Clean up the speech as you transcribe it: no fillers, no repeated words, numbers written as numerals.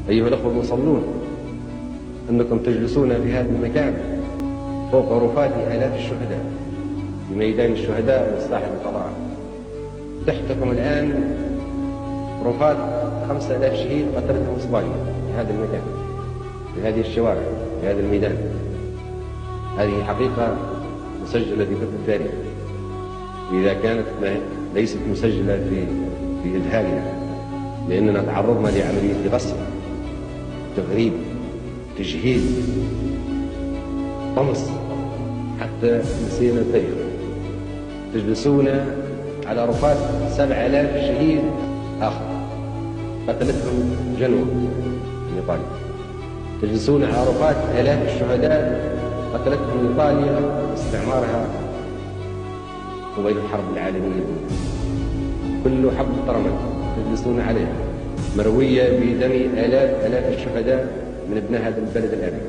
أيها الأخوة المصلون، أنكم تجلسون في هذا المكان فوق رفات آلاف الشهداء في ميدان الشهداء والساحة الفضاء. تحتكم الآن رفات 5000 شهيد قتلتهم إسبانيا في هذا المكان، في هذه الشوارع، في هذا الميدان. هذه حقيقة مسجلة في كتب التاريخ، إذا كانت ليست مسجلة في إذهاننا، لأننا تعرضنا لعملية غسل، تغريب، تجهيل، طمس، حتى نسينا التاريخ. تجلسون على رفات 7000 شهيد آخر قتلتهم جنوب من إيطاليا. تجلسون على رفات آلاف الشهداء قتلتهم إيطاليا باستعمارها قبيل الحرب العالمية الأولى. كل حبة طرمت تجلسون عليها مروية بدم آلاف الشهداء من ابناء هذا البلد الأبي.